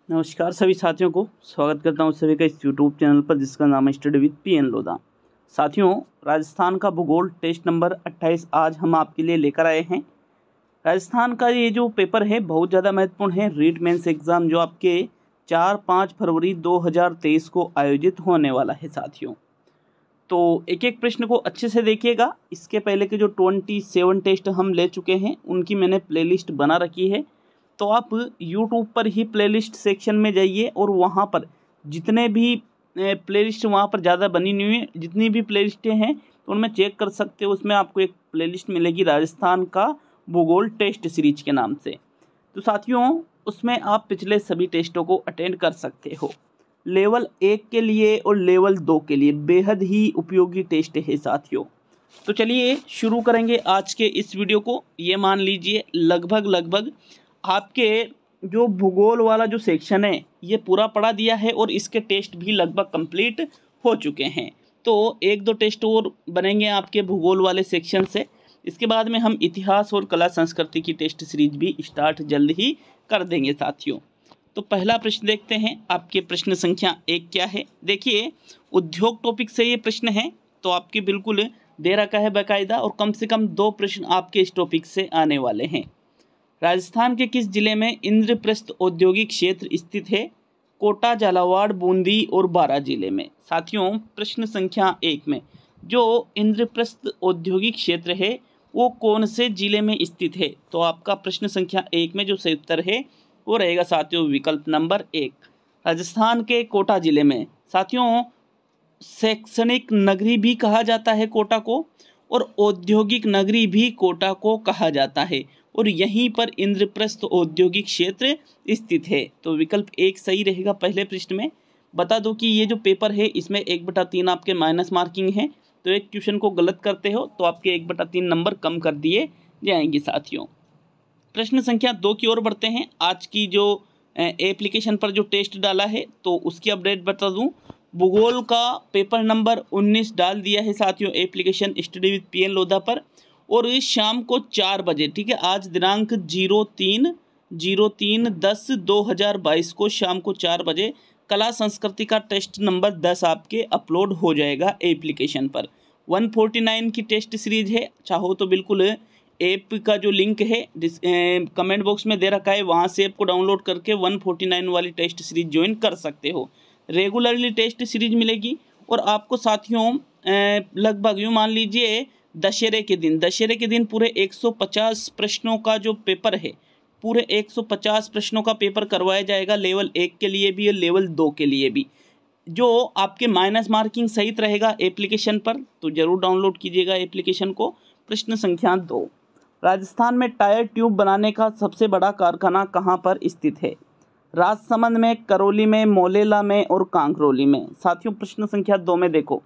नमस्कार सभी साथियों को स्वागत करता हूं सभी का इस यूट्यूब चैनल पर जिसका नाम है स्टडी विद पीएन लोधा। साथियों, राजस्थान का भूगोल टेस्ट नंबर 28 आज हम आपके लिए लेकर आए हैं। राजस्थान का ये जो पेपर है बहुत ज़्यादा महत्वपूर्ण है। रीट मेंस एग्ज़ाम जो आपके 4-5 फरवरी 2023 को आयोजित होने वाला है साथियों। तो एक एक प्रश्न को अच्छे से देखिएगा। इसके पहले के जो 27 टेस्ट हम ले चुके हैं उनकी मैंने प्लेलिस्ट बना रखी है, तो आप YouTube पर ही प्लेलिस्ट सेक्शन में जाइए और वहाँ पर जितने भी प्लेलिस्ट वहाँ पर ज़्यादा बनी हुई है, जितनी भी प्लेलिस्टें हैं तो उनमें चेक कर सकते हो। उसमें आपको एक प्लेलिस्ट मिलेगी राजस्थान का भूगोल टेस्ट सीरीज के नाम से। तो साथियों, उसमें आप पिछले सभी टेस्टों को अटेंड कर सकते हो। लेवल 1 के लिए और लेवल 2 के लिए बेहद ही उपयोगी टेस्ट है साथियों। तो चलिए शुरू करेंगे आज के इस वीडियो को। ये मान लीजिए लगभग आपके जो भूगोल वाला जो सेक्शन है ये पूरा पढ़ा दिया है और इसके टेस्ट भी लगभग कंप्लीट हो चुके हैं। तो 1-2 टेस्ट और बनेंगे आपके भूगोल वाले सेक्शन से। इसके बाद में हम इतिहास और कला संस्कृति की टेस्ट सीरीज भी स्टार्ट जल्द ही कर देंगे साथियों। तो पहला प्रश्न देखते हैं, आपके प्रश्न संख्या 1 क्या है। देखिए, उद्योग टॉपिक से ये प्रश्न है तो आपके बिल्कुल दे रखा है बाकायदा, और कम से कम 2 प्रश्न आपके इस टॉपिक से आने वाले हैं। राजस्थान के किस जिले में इंद्रप्रस्थ औद्योगिक क्षेत्र स्थित है। कोटा, झालावाड़, बूंदी और बारां जिले में। साथियों, प्रश्न संख्या 1 में जो इंद्रप्रस्थ औद्योगिक क्षेत्र है वो कौन से जिले में स्थित है। तो आपका प्रश्न संख्या 1 में जो सही उत्तर है वो रहेगा साथियों विकल्प नंबर 1, राजस्थान के कोटा जिले में। साथियों, शैक्षणिक नगरी भी कहा जाता है कोटा को, और औद्योगिक नगरी भी कोटा को कहा जाता है, और यहीं पर इंद्रप्रस्थ औद्योगिक क्षेत्र स्थित है। तो विकल्प 1 सही रहेगा पहले प्रश्न में। बता दो कि ये जो पेपर है इसमें 1/3 आपके माइनस मार्किंग है, तो एक क्वेश्चन को गलत करते हो तो आपके 1/3 नंबर कम कर दिए जाएंगे साथियों। प्रश्न संख्या 2 की ओर बढ़ते हैं। आज की जो एप्लीकेशन पर जो टेस्ट डाला है तो उसकी अपडेट बता दूं। भूगोल का पेपर नंबर 19 डाल दिया है साथियों application study with PN Lodha पर, और इस शाम को 4 बजे, ठीक है, आज दिनांक 03/10/2022 को शाम को 4 बजे कला संस्कृति का टेस्ट नंबर 10 आपके अपलोड हो जाएगा एप्लीकेशन पर। 149 की टेस्ट सीरीज है। चाहो तो बिल्कुल ऐप का जो लिंक है कमेंट बॉक्स में दे रखा है, वहाँ से ऐप को डाउनलोड करके 149 वाली टेस्ट सीरीज ज्वाइन कर सकते हो। रेगुलरली टेस्ट सीरीज मिलेगी, और आपको साथियों लगभग यूँ मान लीजिए दशहरे के दिन पूरे 150 प्रश्नों का जो पेपर है, पूरे 150 प्रश्नों का पेपर करवाया जाएगा, लेवल 1 के लिए भी और लेवल 2 के लिए भी। जो आपके माइनस मार्किंग सहित रहेगा एप्लीकेशन पर, तो जरूर डाउनलोड कीजिएगा एप्लीकेशन को। प्रश्न संख्या 2, राजस्थान में टायर ट्यूब बनाने का सबसे बड़ा कारखाना कहाँ पर स्थित है। राजसमंद में, करौली में, मोलेला में और कांकरोली में। साथियों, प्रश्न संख्या 2 में देखो,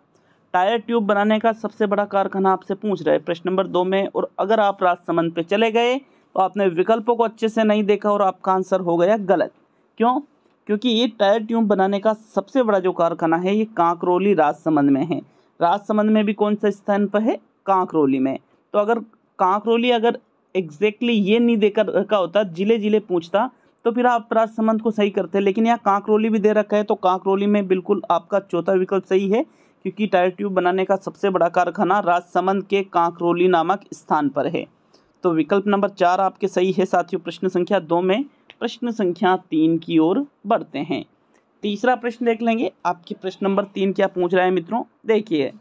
टायर ट्यूब बनाने का सबसे बड़ा कारखाना आपसे पूछ रहा है प्रश्न नंबर 2 में, और अगर आप राजसमंद पे चले गए तो आपने विकल्पों को अच्छे से नहीं देखा और आपका आंसर हो गया गलत। क्यों? क्योंकि ये टायर ट्यूब बनाने का सबसे बड़ा जो कारखाना है ये कांकरोली राजसमंद में है। राजसमंद में भी कौन सा स्थान पर है? कांकरोली में। तो अगर कांकरोली अगर एग्जैक्टली ये नहीं देकर रखा होता, जिले पूछता, तो फिर आप राजसमंद को सही करते, लेकिन यहाँ कांकरोली भी दे रखा है, तो कांकरोली में बिल्कुल आपका चौथा विकल्प सही है, क्योंकि टायर ट्यूब बनाने का सबसे बड़ा कारखाना राजसमंद के कांकरोली नामक स्थान पर है। तो विकल्प नंबर 4 आपके सही है साथियों प्रश्न संख्या 2 में। प्रश्न संख्या 3 की ओर बढ़ते हैं। तीसरा प्रश्न देख लेंगे। आपके प्रश्न नंबर 3 क्या पूछ रहा है मित्रों, देखिए,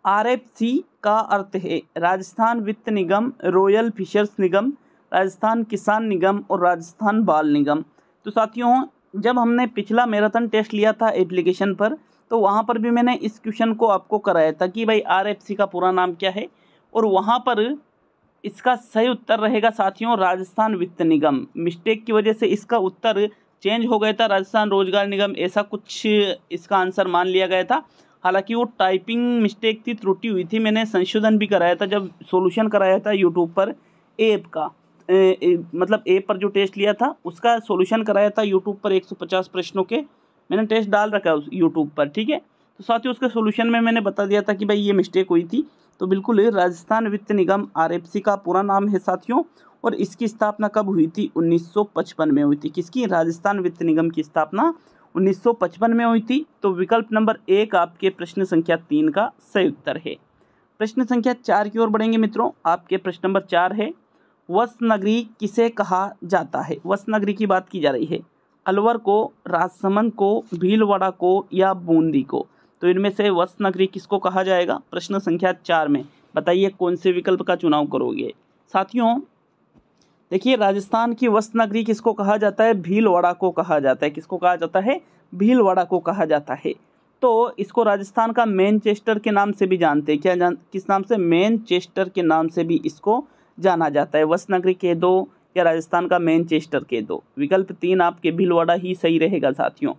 RFC का अर्थ है राजस्थान वित्त निगम, रॉयल फिशर्स निगम, राजस्थान किसान निगम और राजस्थान बाल निगम। तो साथियों, जब हमने पिछला मैराथन टेस्ट लिया था एप्लीकेशन पर, तो वहाँ पर भी मैंने इस क्वेश्चन को आपको कराया था कि भाई RFC का पूरा नाम क्या है, और वहाँ पर इसका सही उत्तर रहेगा साथियों राजस्थान वित्त निगम। मिस्टेक की वजह से इसका उत्तर चेंज हो गया था, राजस्थान रोजगार निगम ऐसा कुछ इसका आंसर मान लिया गया था। हालांकि वो टाइपिंग मिस्टेक थी, त्रुटि हुई थी, मैंने संशोधन भी कराया था जब सॉल्यूशन कराया था यूट्यूब पर ऐप का, मतलब ऐप पर जो टेस्ट लिया था उसका सॉल्यूशन कराया था यूट्यूब पर। 150 प्रश्नों के मैंने टेस्ट डाल रखा है उस यूट्यूब पर, ठीक है। तो साथियों, उसके सॉल्यूशन में मैंने बता दिया था कि भाई ये मिस्टेक हुई थी। तो बिल्कुल राजस्थान वित्त निगम RFC का पूरा नाम है साथियों, और इसकी स्थापना कब हुई थी? 1955 में हुई थी। किसकी? राजस्थान वित्त निगम की स्थापना 1955 में हुई थी। तो विकल्प नंबर 1 आपके प्रश्न संख्या 3 का सही उत्तर है। प्रश्न संख्या 4 की ओर बढ़ेंगे मित्रों। आपके प्रश्न नंबर 4 है, वसनगरी किसे कहा जाता है? वसनगरी की बात की जा रही है। अलवर को, राजसमंद को, भीलवाड़ा को या बूंदी को? तो इनमें से वसनगरी किसको कहा जाएगा? प्रश्न संख्या 4 में बताइए कौन से विकल्प का चुनाव करोगे? साथियों देखिए, राजस्थान की वसनगरी किसको कहा जाता है? भीलवाड़ा को कहा जाता है। किसको कहा जाता है? भीलवाड़ा को कहा जाता है। तो इसको राजस्थान का मैनचेस्टर के नाम से भी जानते हैं। किस नाम से? मैनचेस्टर के नाम से भी इसको जाना जाता है। वसनगरी कह दो या राजस्थान का मैनचेस्टर कह दो। विकल्प 3 आपके भीलवाड़ा ही सही रहेगा साथियों।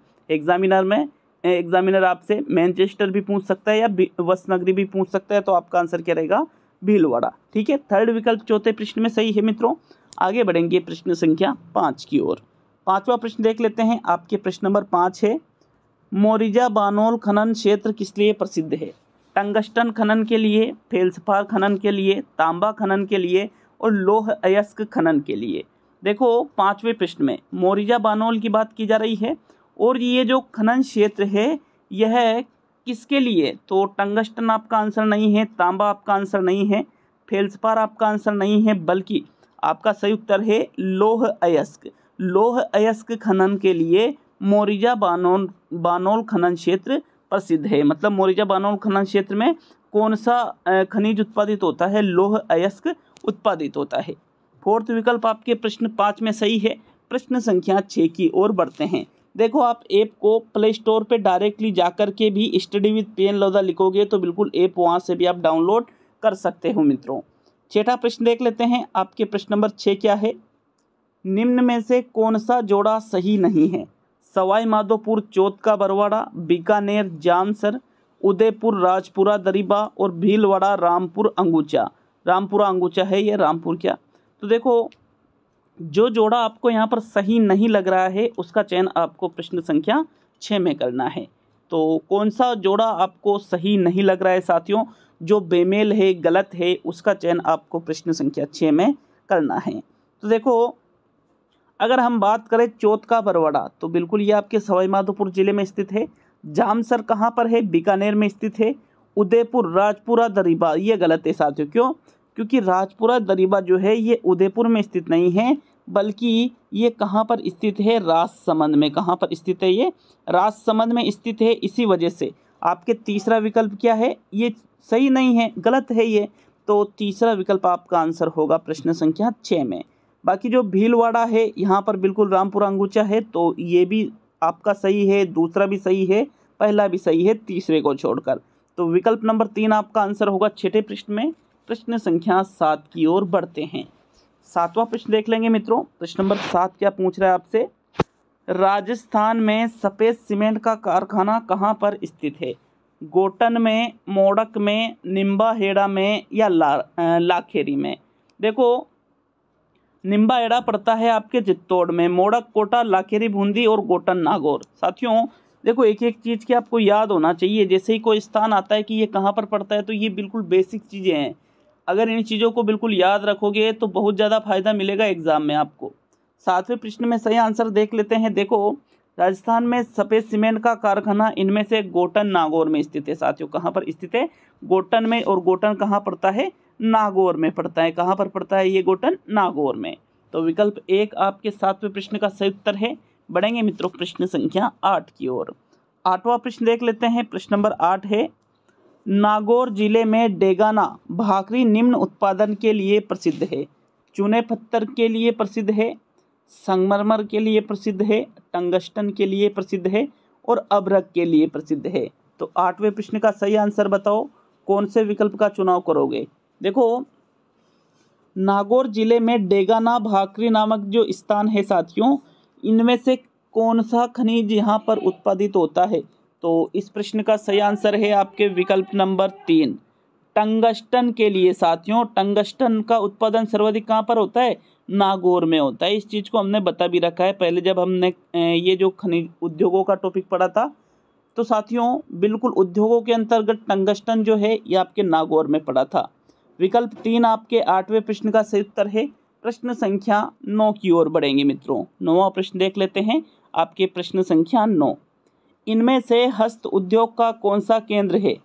एग्जामिनर आपसे मैनचेस्टर भी पूछ सकता है या वसनगरी भी पूछ सकता है, तो आपका आंसर क्या रहेगा? भीलवाड़ा। ठीक है, थर्ड विकल्प चौथे प्रश्न में सही है मित्रों। आगे बढ़ेंगे प्रश्न संख्या 5 की ओर। 5वां प्रश्न देख लेते हैं। आपके प्रश्न नंबर 5 है, मोरिजा बानोल खनन क्षेत्र किस लिए प्रसिद्ध है? टंगस्टन खनन के लिए, फेल्सपार खनन के लिए, तांबा खनन के लिए और लौह अयस्क खनन के लिए? देखो, 5वें प्रश्न में मोरिजा बानोल की बात की जा रही है और ये जो खनन क्षेत्र है यह किसके लिए? तो टंगस्टन आपका आंसर नहीं है, तांबा आपका आंसर नहीं है, फेल्सपार आपका आंसर नहीं है, बल्कि आपका सही उत्तर है लौह अयस्क। लौह अयस्क खनन के लिए मोरिजा बानोल खनन क्षेत्र प्रसिद्ध है। मतलब मोरिजा बानोल खनन क्षेत्र में कौन सा खनिज उत्पादित होता है? लौह अयस्क उत्पादित होता है। फोर्थ विकल्प आपके प्रश्न 5 में सही है। प्रश्न संख्या 6 की ओर बढ़ते हैं। देखो, आप ऐप को प्ले स्टोर पे डायरेक्टली जाकर के भी स्टडी विद पीएन लोधा लिखोगे तो बिल्कुल ऐप वहाँ से भी आप डाउनलोड कर सकते हो मित्रों। 6ठा प्रश्न देख लेते हैं। आपके प्रश्न नंबर 6 क्या है? निम्न में से कौन सा जोड़ा सही नहीं है? सवाई माधोपुर चौथ का बरवाड़ा, बीकानेर जामसर, उदयपुर राजपुरा दरीबा और भीलवाड़ा रामपुर अंगूचा। रामपुरा अंगूचा है ये, रामपुर क्या? तो देखो, जो जोड़ा आपको यहाँ पर सही नहीं लग रहा है उसका चयन आपको प्रश्न संख्या 6 में करना है। तो कौन सा जोड़ा आपको सही नहीं लग रहा है साथियों? जो बेमेल है, गलत है, उसका चयन आपको प्रश्न संख्या 6 में करना है। तो देखो, अगर हम बात करें चौथ का बरवाड़ा तो बिल्कुल ये आपके सवाई माधोपुर जिले में स्थित है। जामसर कहाँ पर है? बीकानेर में स्थित है। उदयपुर राजपुरा दरीबा ये गलत है साथियों। क्यों? क्योंकि राजपुरा दरीबा जो है ये उदयपुर में स्थित नहीं है, बल्कि ये कहाँ पर स्थित है? राजसमंद में। कहाँ पर स्थित है? ये राजसमंद में स्थित है। इसी वजह से आपके तीसरा विकल्प क्या है? ये सही नहीं है, गलत है ये। तो तीसरा विकल्प आपका आंसर होगा प्रश्न संख्या 6 में। बाकी जो भीलवाड़ा है यहाँ पर बिल्कुल रामपुरा अंगूचा है, तो ये भी आपका सही है, दूसरा भी सही है, पहला भी सही है, तीसरे को छोड़कर। तो विकल्प नंबर 3 आपका आंसर होगा 6ठे प्रश्न में। प्रश्न संख्या 7 की ओर बढ़ते हैं। 7वां प्रश्न देख लेंगे मित्रों। प्रश्न नंबर 7 क्या पूछ रहा है आपसे? राजस्थान में सफ़ेद सीमेंट का कारखाना कहाँ पर स्थित है? गोटन में, मोड़क में, निम्बाहेड़ा में या लाखेरी में? देखो, निम्बाहेड़ा पड़ता है आपके चित्तौड़ में, मोड़क कोटा, लाखेरी बूंदी और गोटन नागौर। साथियों देखो, एक एक चीज़ की आपको याद होना चाहिए। जैसे ही कोई स्थान आता है कि ये कहाँ पर पड़ता है, तो ये बिल्कुल बेसिक चीज़ें हैं। अगर इन चीज़ों को बिल्कुल याद रखोगे तो बहुत ज़्यादा फायदा मिलेगा एग्जाम में आपको। 7वें प्रश्न में सही आंसर देख लेते हैं। देखो, राजस्थान में सफ़ेद सीमेंट का कारखाना इनमें से गोटन नागौर में स्थित है साथियों। कहाँ पर स्थित है? गोटन में। और गोटन कहाँ पड़ता है? नागौर में पड़ता है। कहाँ पर पड़ता है ये गोटन? नागौर में। तो विकल्प 1 आपके 7वें प्रश्न का सही उत्तर है। बढ़ेंगे मित्रों प्रश्न संख्या 8 की ओर। 8वां प्रश्न देख लेते हैं। प्रश्न नंबर 8 है, नागौर जिले में डेगाना भाकरी निम्न उत्पादन के लिए प्रसिद्ध है? चूने पत्थर के लिए प्रसिद्ध है, संगमरमर के लिए प्रसिद्ध है, टंगस्टन के लिए प्रसिद्ध है और अभ्रक के लिए प्रसिद्ध है? तो 8वें प्रश्न का सही आंसर बताओ, कौन से विकल्प का चुनाव करोगे? देखो, नागौर जिले में डेगाना भाकरी नामक जो स्थान है साथियों, इनमें से कौन सा खनिज यहाँ पर उत्पादित होता है? तो इस प्रश्न का सही आंसर है आपके विकल्प नंबर 3, टंगस्टन के लिए साथियों। टंगस्टन का उत्पादन सर्वाधिक कहाँ पर होता है? नागौर में होता है। इस चीज़ को हमने बता भी रखा है पहले जब हमने ये जो खनिज उद्योगों का टॉपिक पढ़ा था। तो साथियों बिल्कुल उद्योगों के अंतर्गत टंगस्टन जो है ये आपके नागौर में पड़ा था। विकल्प 3 आपके 8वें प्रश्न का सही उत्तर है। प्रश्न संख्या 9 की ओर बढ़ेंगे मित्रों। 9वां प्रश्न देख लेते हैं, आपके प्रश्न संख्या 9। इनमें से हस्त उद्योग का कौन सा केंद्र है?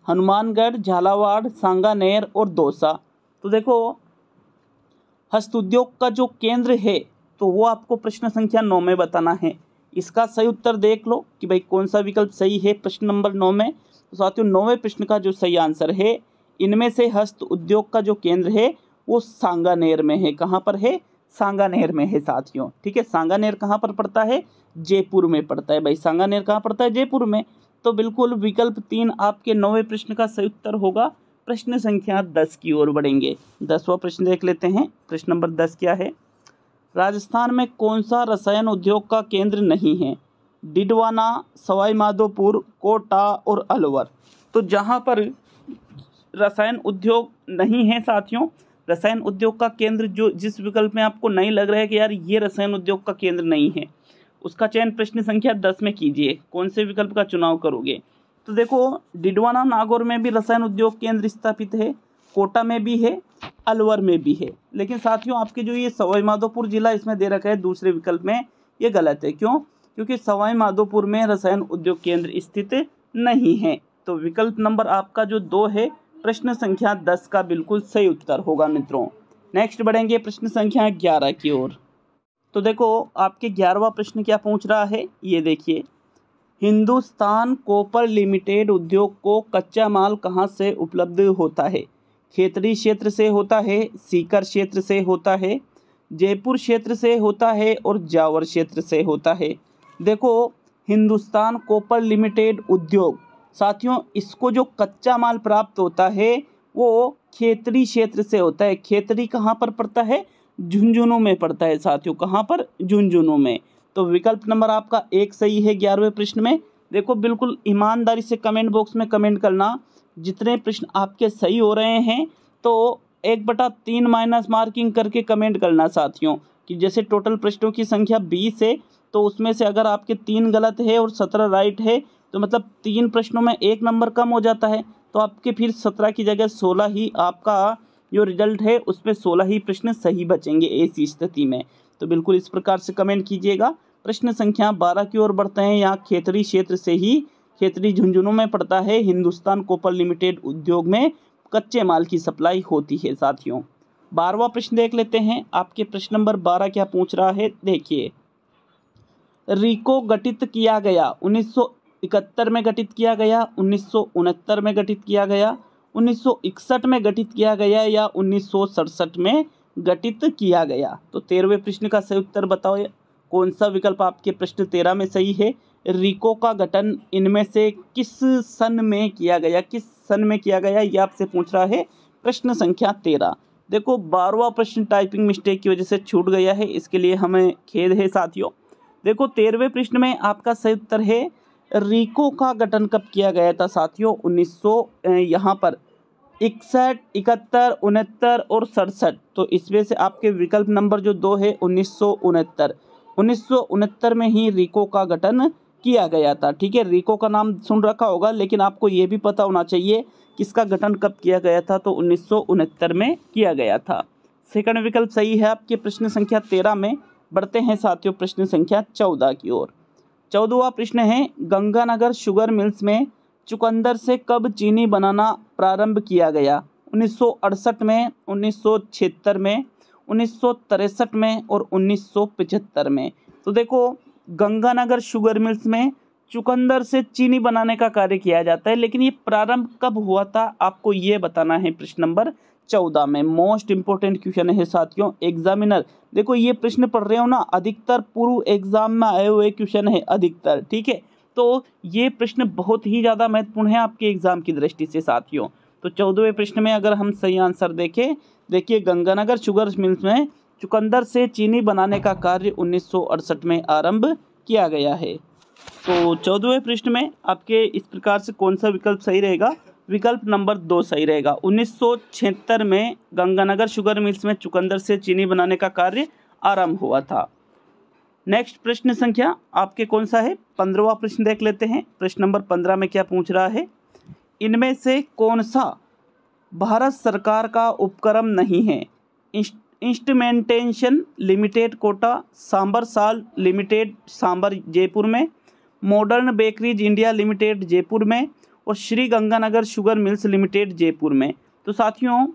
हनुमानगढ़, झालावाड़, सांगानेर और दौसा। तो देखो, हस्त उद्योग का जो केंद्र है तो वो आपको प्रश्न संख्या 9 में बताना है। इसका सही उत्तर देख लो कि भाई कौन सा विकल्प सही है प्रश्न नंबर 9 में। तो साथियों, 9वें प्रश्न का जो सही आंसर है, इनमें से हस्त उद्योग का जो केंद्र है वो सांगानेर में है। कहाँ पर है? सांगानेर में है साथियों। ठीक है, सांगानेर कहाँ पर पड़ता है? जयपुर में पड़ता है भाई। सांगानेर कहाँ पड़ता है? जयपुर में। तो बिल्कुल विकल्प 3 आपके 9वें प्रश्न का सही उत्तर होगा। प्रश्न संख्या 10 की ओर बढ़ेंगे। 10वां प्रश्न देख लेते हैं। प्रश्न नंबर 10 क्या है? राजस्थान में कौन सा रसायन उद्योग का केंद्र नहीं है? डिडवाना, सवाई माधोपुर, कोटा और अलवर। तो जहाँ पर रसायन उद्योग नहीं है साथियों, रसायन उद्योग का केंद्र जो जिस विकल्प में आपको नहीं लग रहा है कि यार ये रसायन उद्योग का केंद्र नहीं है, उसका चयन प्रश्न संख्या 10 में कीजिए। कौन से विकल्प का चुनाव करोगे? तो देखो, डिडवाना नागौर में भी रसायन उद्योग केंद्र स्थापित है, कोटा में भी है, अलवर में भी है। लेकिन साथियों, आपके जो ये सवाई माधोपुर जिला इसमें दे रखा है दूसरे विकल्प में, ये गलत है। क्यों? क्योंकि सवाई माधोपुर में रसायन उद्योग केंद्र स्थित नहीं है। तो विकल्प नंबर आपका जो 2 है, प्रश्न संख्या 10 का बिल्कुल सही उत्तर होगा मित्रों। नेक्स्ट बढ़ेंगे प्रश्न संख्या 11 की ओर। तो देखो, आपके 11वां प्रश्न क्या पूछ रहा है, ये देखिए। हिंदुस्तान कॉपर लिमिटेड उद्योग को कच्चा माल कहाँ से उपलब्ध होता है? खेतड़ी क्षेत्र से होता है, सीकर क्षेत्र से होता है, जयपुर क्षेत्र से होता है और जावर क्षेत्र से होता है। देखो, हिंदुस्तान कॉपर लिमिटेड उद्योग साथियों, इसको जो कच्चा माल प्राप्त होता है वो खेतड़ी क्षेत्र से होता है। खेतड़ी कहाँ पर पड़ता है? झुंझुनू में पड़ता है साथियों। कहाँ पर? झुंझुनू में। तो विकल्प नंबर आपका 1 सही है 11वें प्रश्न में। देखो, बिल्कुल ईमानदारी से कमेंट बॉक्स में कमेंट करना। जितने प्रश्न आपके सही हो रहे हैं तो 1/3 माइनस मार्किंग करके कमेंट करना साथियों, कि जैसे टोटल प्रश्नों की संख्या 20 है तो उसमें से अगर आपके 3 गलत है और 17 राइट है तो मतलब 3 प्रश्नों में 1 नंबर कम हो जाता है। तो आपके फिर 17 की जगह 16 ही आपका जो रिजल्ट है उसमें 16 ही प्रश्न सही बचेंगे ऐसी स्थिति में। तो बिल्कुल इस प्रकार से कमेंट कीजिएगा। प्रश्न संख्या 12 की ओर बढ़ते हैं। यहाँ खेतड़ी क्षेत्र से ही, खेतड़ी झुंझुनू में पड़ता है, हिंदुस्तान कॉपर लिमिटेड उद्योग में कच्चे माल की सप्लाई होती है साथियों। 12वां प्रश्न देख लेते हैं। आपके प्रश्न नंबर 12 क्या पूछ रहा है, देखिए। रिको गठित किया गया 1971 में गठित किया गया, 1969 में गठित किया गया, 1961 में गठित किया गया या 1967 में गठित किया गया? तो 13वें प्रश्न का सही उत्तर बताओ, कौन सा विकल्प आपके प्रश्न 13 में सही है? रिको का गठन इनमें से किस सन में किया गया? किस सन में किया गया, ये आपसे पूछ रहा है प्रश्न संख्या 13। देखो, 12वां प्रश्न टाइपिंग मिस्टेक की वजह से छूट गया है, इसके लिए हमें खेद है साथियों। देखो, 13वें प्रश्न में आपका सही उत्तर है रिको का गठन कब किया गया था साथियों? 1900 यहाँ पर 61, 71, 69 और 67। तो इसमें से आपके विकल्प नंबर जो 2 है 1969। 1969 में ही रिको का गठन किया गया था। ठीक है, रिको का नाम सुन रखा होगा, लेकिन आपको ये भी पता होना चाहिए किसका गठन कब किया गया था। तो 1969 में किया गया था। सेकंड विकल्प सही है आपके प्रश्न संख्या 13 में। बढ़ते हैं साथियों प्रश्न संख्या 14 की ओर। 14वां प्रश्न है, गंगानगर शुगर मिल्स में चुकंदर से कब चीनी बनाना प्रारंभ किया गया? 1968 में, 1976 में, 1963 में और 1975 में। तो देखो, गंगानगर शुगर मिल्स में चुकंदर से चीनी बनाने का कार्य किया जाता है, लेकिन ये प्रारंभ कब हुआ था आपको ये बताना है प्रश्न नंबर 14 में। मोस्ट इंपोर्टेंट क्वेश्चन है साथियों। एग्जामिनर देखो, ये प्रश्न पढ़ रहे हो ना, अधिकतर पूर्व एग्जाम में आए हुए क्वेश्चन है अधिकतर। ठीक है, तो ये प्रश्न बहुत ही ज़्यादा महत्वपूर्ण है आपके एग्जाम की दृष्टि से साथियों। तो 14वें प्रश्न में अगर हम सही आंसर देखें, देखिए, गंगानगर शुगर मिल्स में चुकंदर से चीनी बनाने का कार्य 1968 में आरंभ किया गया है। तो 14वें प्रश्न में आपके इस प्रकार से कौन सा विकल्प सही रहेगा? विकल्प नंबर 2 सही रहेगा। 1976 में गंगानगर शुगर मिल्स में चुकंदर से चीनी बनाने का कार्य आरंभ हुआ था। नेक्स्ट प्रश्न संख्या आपके कौन सा है? 15वां प्रश्न देख लेते हैं। प्रश्न नंबर 15 में क्या पूछ रहा है, इनमें से कौन सा भारत सरकार का उपक्रम नहीं है? इंस्ट्रूमेंटेशन लिमिटेड कोटा, सांबर साल लिमिटेड सांबर जयपुर में, modern bakeries India limited Jaipur में और Shri Ganganagar sugar mills limited Jaipur में। तो साथियों,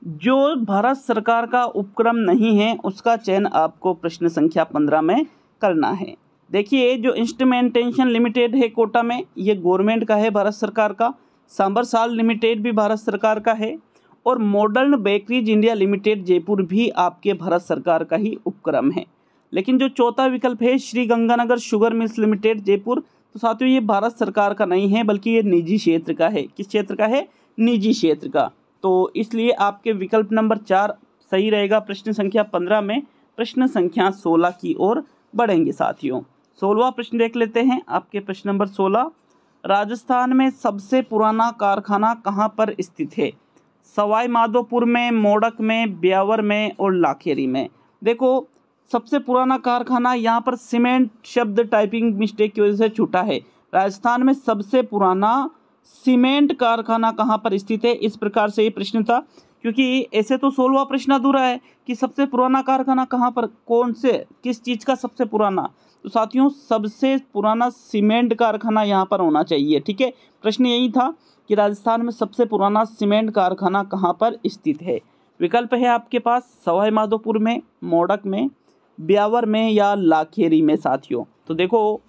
जो भारत सरकार का उपक्रम नहीं है उसका चयन आपको प्रश्न संख्या 15 में करना है। देखिए, जो इंस्ट्रूमेंटेशन लिमिटेड है कोटा में, ये गवर्नमेंट का है, भारत सरकार का। सांबर साल लिमिटेड भी भारत सरकार का है और modern bakeries India limited Jaipur भी आपके भारत सरकार का ही उपक्रम है। लेकिन जो चौथा विकल्प है Shri Ganganagar sugar mills limited Jaipur, तो साथियों ये भारत सरकार का नहीं है बल्कि ये निजी क्षेत्र का है। किस क्षेत्र का है? निजी क्षेत्र का। तो इसलिए आपके विकल्प नंबर 4 सही रहेगा प्रश्न संख्या 15 में। प्रश्न संख्या 16 की ओर बढ़ेंगे साथियों। 16वां प्रश्न देख लेते हैं। आपके प्रश्न नंबर 16, राजस्थान में सबसे पुराना कारखाना कहाँ पर स्थित है? सवाई माधोपुर में, मोडक में, ब्यावर में और लाखेरी में। देखो, सबसे पुराना कारखाना, यहाँ पर सीमेंट शब्द टाइपिंग मिस्टेक की वजह से छूटा है। राजस्थान में सबसे पुराना सीमेंट कारखाना कहाँ पर स्थित है, इस प्रकार से ये प्रश्न था। क्योंकि ऐसे तो 16वां प्रश्न अधूरा है कि सबसे पुराना कारखाना कहाँ पर, कौन से, किस चीज़ का सबसे पुराना। तो साथियों, सबसे पुराना सीमेंट कारखाना यहाँ पर होना चाहिए। ठीक है, प्रश्न यही था कि राजस्थान में सबसे पुराना सीमेंट कारखाना कहाँ पर स्थित है। विकल्प है आपके पास सवाई माधोपुर में, मोडक में, ब्यावर में या लाखेरी में साथियों। तो देखो,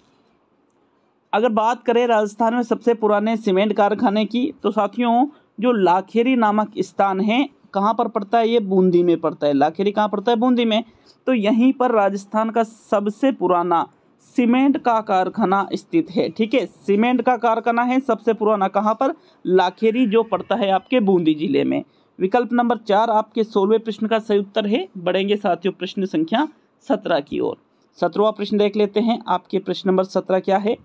अगर बात करें राजस्थान में सबसे पुराने सीमेंट कारखाने की, तो साथियों जो लाखेरी नामक स्थान है कहाँ पर पड़ता है? ये बूंदी में पड़ता है। लाखेरी कहाँ पड़ता है? बूंदी में। तो यहीं पर राजस्थान का सबसे पुराना सीमेंट का कारखाना स्थित है। ठीक है, सीमेंट का कारखाना है सबसे पुराना, कहाँ पर? लाखेरी, जो पड़ता है आपके बूंदी जिले में। विकल्प नंबर 4 आपके 16वें प्रश्न का सही उत्तर है। बढ़ेंगे साथियों प्रश्न संख्या 17 की ओर। 17वां प्रश्न देख लेते हैं। आपके प्रश्न नंबर 17 क्या है?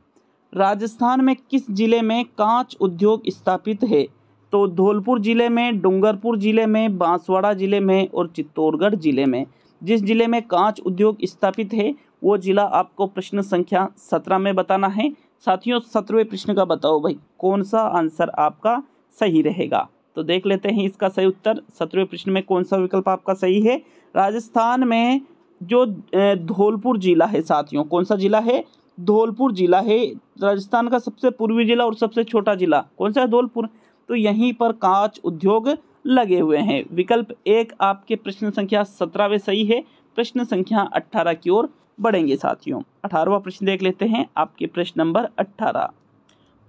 राजस्थान में किस जिले में कांच उद्योग स्थापित है? तो धौलपुर जिले में, डूंगरपुर जिले में, बांसवाड़ा जिले में और चित्तौड़गढ़ जिले में। जिस जिले में कांच उद्योग स्थापित है वो जिला आपको प्रश्न संख्या 17 में बताना है। साथियों, 17वें प्रश्न का बताओ भाई, कौन सा आंसर आपका सही रहेगा? तो देख लेते हैं इसका सही उत्तर। 17वें प्रश्न में कौन सा विकल्प आपका सही है? राजस्थान में जो धौलपुर जिला है साथियों, कौन सा जिला है? धौलपुर जिला है। राजस्थान का सबसे पूर्वी जिला और सबसे छोटा जिला कौन सा है? धौलपुर। तो यहीं पर कांच उद्योग लगे हुए हैं। विकल्प 1 आपके प्रश्न संख्या 17वें सही है। प्रश्न संख्या 18 की ओर बढ़ेंगे साथियों। 18वां प्रश्न देख लेते हैं। आपके प्रश्न number 18,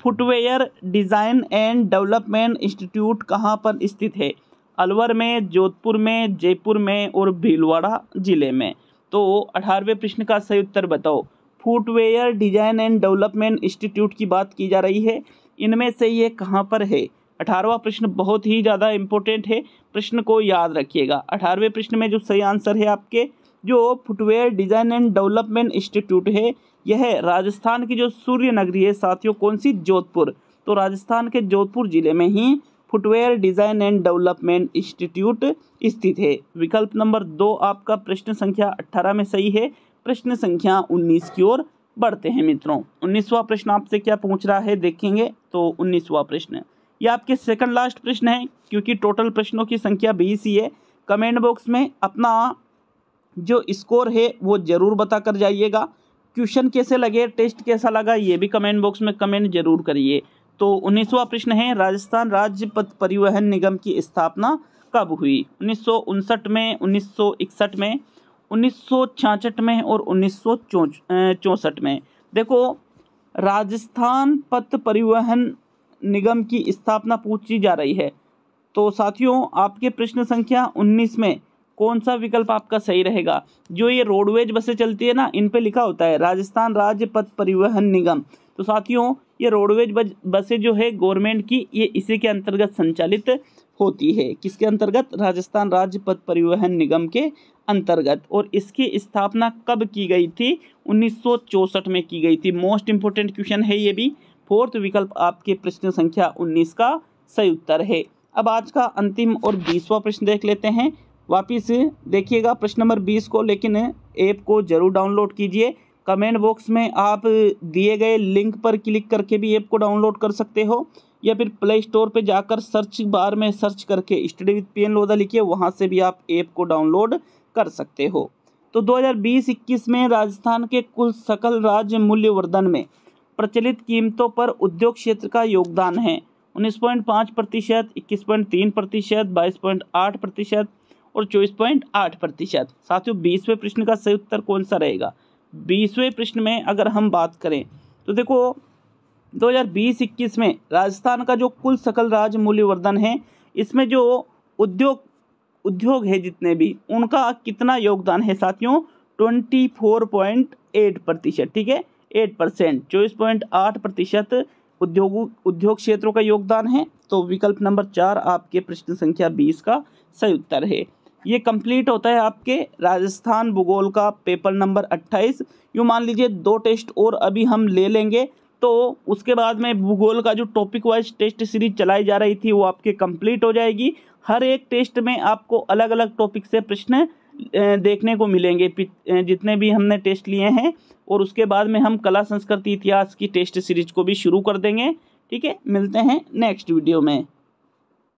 footwear design and development institute कहाँ पर स्थित है? अलवर में, जोधपुर में, जयपुर में और भीलवाड़ा जिले में। तो 18वें प्रश्न का सही उत्तर बताओ। Footwear design and development institute की बात की जा रही है, इनमें से ये कहाँ पर है? 18वां प्रश्न बहुत ही ज़्यादा इंपॉर्टेंट है, प्रश्न को याद रखिएगा। 18वें प्रश्न में जो सही आंसर है आपके, जो footwear design and development institute है, यह राजस्थान की जो सूर्य नगरी है साथियों, कौन सी? जोधपुर। तो राजस्थान के जोधपुर जिले में ही footwear design and development institute स्थित है। विकल्प नंबर 2 आपका प्रश्न संख्या 18 में सही है। प्रश्न संख्या 19 की ओर बढ़ते हैं मित्रों। 19वां प्रश्न आपसे क्या पूछ रहा है देखेंगे। तो 19वां प्रश्न ये आपके सेकंड लास्ट प्रश्न है, क्योंकि टोटल प्रश्नों की संख्या 20 ही है। कमेंट बॉक्स में अपना जो स्कोर है वो जरूर बता कर जाइएगा। क्वेश्चन कैसे लगे, टेस्ट कैसा लगा, ये भी कमेंट बॉक्स में कमेंट जरूर करिए। तो 19वां प्रश्न है, राजस्थान राज्य पथ परिवहन निगम की स्थापना कब हुई? 1959 में, 1961 में, 1966 में और 1964 में। देखो, राजस्थान पथ परिवहन निगम की स्थापना पूछी जा रही है। तो साथियों, आपके प्रश्न संख्या 19 में कौन सा विकल्प आपका सही रहेगा? जो ये रोडवेज बसें चलती है ना, इन पे लिखा होता है राजस्थान राज्य पथ परिवहन निगम। तो साथियों, ये रोडवेज बसें जो है गवर्नमेंट की, ये इसी के अंतर्गत संचालित होती है। किसके अंतर्गत? राजस्थान राज्य पथ परिवहन निगम के अंतर्गत। और इसकी स्थापना कब की गई थी? 1964 में की गई थी। मोस्ट इंपोर्टेंट क्वेश्चन है ये भी। 4th विकल्प आपके प्रश्न संख्या 19 का सही उत्तर है। अब आज का अंतिम और 20वां प्रश्न देख लेते हैं। वापिस देखिएगा प्रश्न नंबर 20 को, लेकिन ऐप को जरूर डाउनलोड कीजिए। कमेंट बॉक्स में आप दिए गए लिंक पर क्लिक करके भी ऐप को डाउनलोड कर सकते हो, या फिर प्ले स्टोर पे जाकर सर्च बार में सर्च करके स्टडी विद पीएन लोधा लिखिए, वहाँ से भी आप ऐप को डाउनलोड कर सकते हो। तो 2020-21 में राजस्थान के कुल सकल राज्य मूल्यवर्धन में प्रचलित कीमतों पर उद्योग क्षेत्र का योगदान है 19.5%, 21.3%, 22.8% और 24.8%। साथियों 20वें प्रश्न का सही उत्तर कौन सा रहेगा? 20वें प्रश्न में अगर हम बात करें तो देखो 2020-21 में राजस्थान का जो कुल सकल राज्य मूल्यवर्धन है, इसमें जो उद्योग है जितने भी, उनका कितना योगदान है साथियों? 24.8%। ठीक है, 8%, 24.8% उद्योग क्षेत्रों का योगदान है। तो विकल्प नंबर 4 आपके प्रश्न संख्या 20 का सही उत्तर है। ये कंप्लीट होता है आपके राजस्थान भूगोल का पेपर नंबर 28। यूँ मान लीजिए 2 टेस्ट और अभी हम ले लेंगे, तो उसके बाद में भूगोल का जो टॉपिक वाइज टेस्ट सीरीज चलाई जा रही थी वो आपके कंप्लीट हो जाएगी। हर एक टेस्ट में आपको अलग अलग टॉपिक से प्रश्न देखने को मिलेंगे जितने भी हमने टेस्ट लिए हैं, और उसके बाद में हम कला संस्कृति इतिहास की टेस्ट सीरीज को भी शुरू कर देंगे। ठीक है, मिलते हैं नेक्स्ट वीडियो में।